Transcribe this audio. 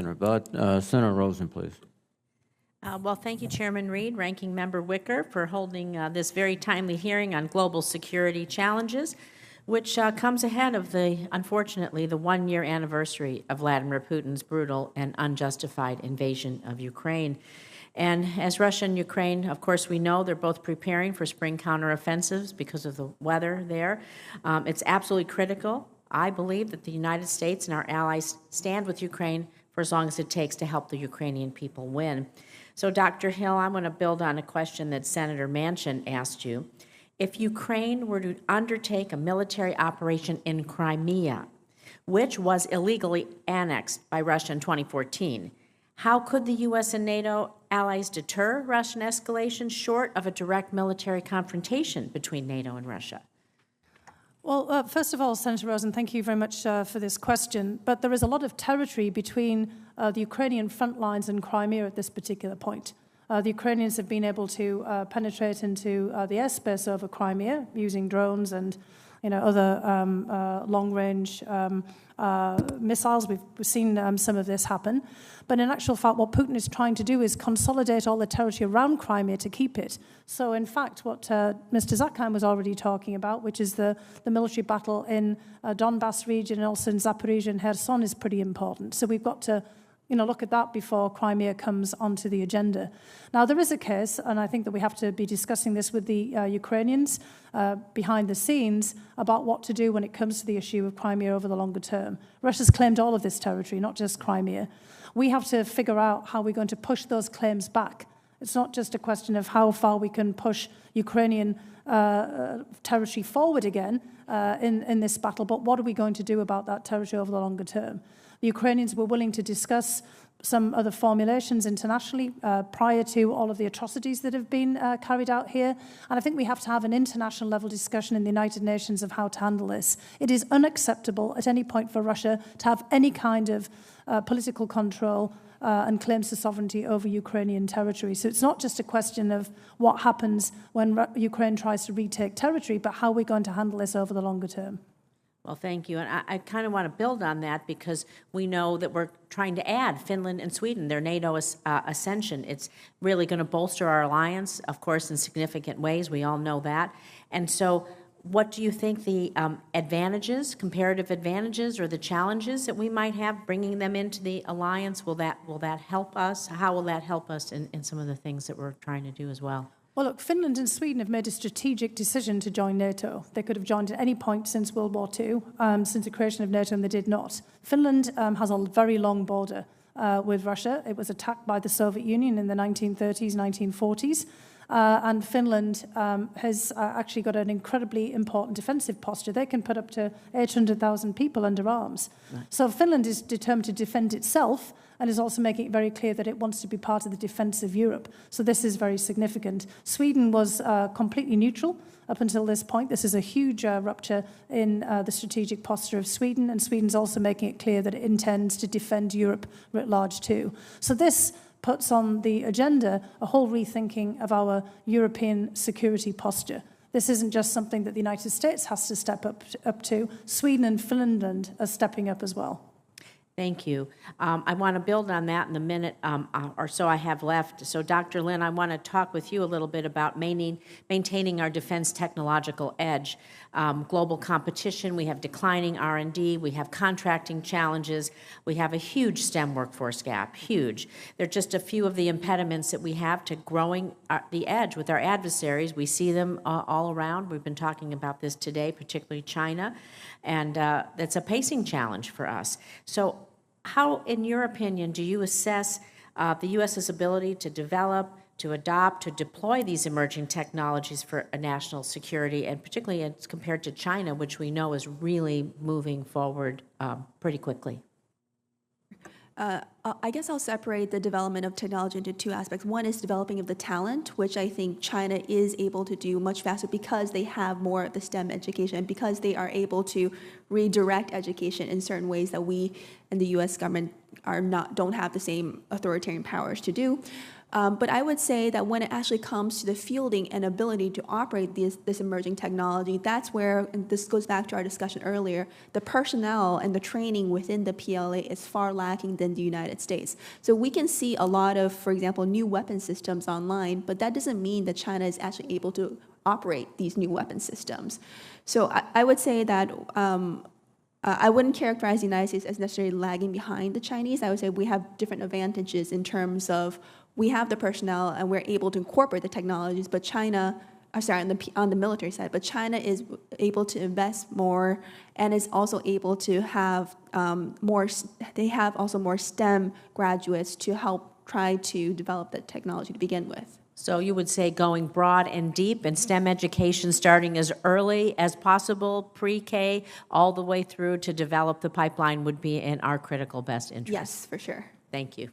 to rebut. Senator Rosen, please. Well, thank you, Chairman Reed, Ranking Member Wicker, for holding this very timely hearing on global security challenges, which comes ahead of unfortunately, the one-year anniversary of Vladimir Putin's brutal and unjustified invasion of Ukraine. And as Russia and Ukraine, of course, we know they're both preparing for spring counteroffensives because of the weather there. It's absolutely critical, I believe, that the United States and our allies stand with Ukraine for as long as it takes to help the Ukrainian people win. So, Dr. Hill, I want to build on a question that Senator Manchin asked you. If Ukraine were to undertake a military operation in Crimea, which was illegally annexed by Russia in 2014, how could the U.S. and NATO allies deter Russian escalation short of a direct military confrontation between NATO and Russia? Well, first of all, Senator Rosen, thank you very much for this question. But there is a lot of territory between the Ukrainian front lines and Crimea at this particular point. The Ukrainians have been able to penetrate into the airspace over Crimea using drones and other long-range missiles. We've seen some of this happen. But in actual fact, what Putin is trying to do is consolidate all the territory around Crimea to keep it. So, in fact, what Mr. Zakheim was already talking about, which is the military battle in Donbass region and also in Zaporizhia and Kherson, is pretty important. So we've got to look at that before Crimea comes onto the agenda. Now, there is a case, and I think that we have to be discussing this with the Ukrainians behind the scenes about what to do when it comes to the issue of Crimea over the longer term. Russia's claimed all of this territory, not just Crimea. We have to figure out how we're going to push those claims back. It's not just a question of how far we can push Ukrainian territory forward again in this battle, but what are we going to do about that territory over the longer term? The Ukrainians were willing to discuss some other formulations internationally prior to all of the atrocities that have been carried out here. And I think we have to have an international level discussion in the United Nations of how to handle this. It is unacceptable at any point for Russia to have any kind of political control and claims to sovereignty over Ukrainian territory. So it's not just a question of what happens when Ukraine tries to retake territory, but how we're going to handle this over the longer term. Well, thank you. And I kind of want to build on that because we know that we're trying to add Finland and Sweden, their NATO ascension. It's really going to bolster our alliance, of course, in significant ways. We all know that. And so what do you think the advantages, comparative advantages, or the challenges that we might have bringing them into the alliance? Will that help us? How will that help us in some of the things that we're trying to do as well? Well, look, Finland and Sweden have made a strategic decision to join NATO. They could have joined at any point since World War II, since the creation of NATO, and they did not. Finland has a very long border with Russia. It was attacked by the Soviet Union in the 1930s, 1940s. And Finland has actually got an incredibly important defensive posture. They can put up to 800,000 people under arms. Right. So Finland is determined to defend itself and is also making it very clear that it wants to be part of the defense of Europe. So this is very significant. Sweden was completely neutral up until this point. This is a huge rupture in the strategic posture of Sweden, and Sweden's also making it clear that it intends to defend Europe writ large too. So this puts on the agenda a whole rethinking of our European security posture. This isn't just something that the United States has to step up to. Sweden and Finland are stepping up as well. Thank you. I want to build on that in the minute or so I have left. So, Dr. Lin, I want to talk with you a little bit about maintaining our defense technological edge. Global competition, we have declining R&D, we have contracting challenges, we have a huge STEM workforce gap, huge. They're just a few of the impediments that we have to growing the edge with our adversaries. We see them all around. We've been talking about this today, particularly China, and that's a pacing challenge for us. So how, in your opinion, do you assess the U.S.'s ability to develop, to adopt, to deploy these emerging technologies for national security, and particularly as compared to China, which we know is really moving forward pretty quickly? I guess I'll separate the development of technology into two aspects. One is developing of the talent, which I think China is able to do much faster because they have more of the STEM education and because they are able to redirect education in certain ways that we in the U.S. government don't have the same authoritarian powers to do. But I would say that when it actually comes to the fielding and ability to operate this emerging technology, that's where, and this goes back to our discussion earlier, the personnel and the training within the PLA is far lacking than the United States. So we can see a lot of, for example, new weapon systems online, but that doesn't mean that China is actually able to operate these new weapon systems. So I would say that I wouldn't characterize the United States as necessarily lagging behind the Chinese. I would say we have different advantages in terms of we have the personnel and we're able to incorporate the technologies, but China, on the military side, but China is able to invest more and is also able to have they have also more STEM graduates to help try to develop the technology to begin with. So you would say going broad and deep in STEM education, starting as early as possible, pre-K, all the way through to develop the pipeline would be in our critical best interest. Yes, for sure. Thank you.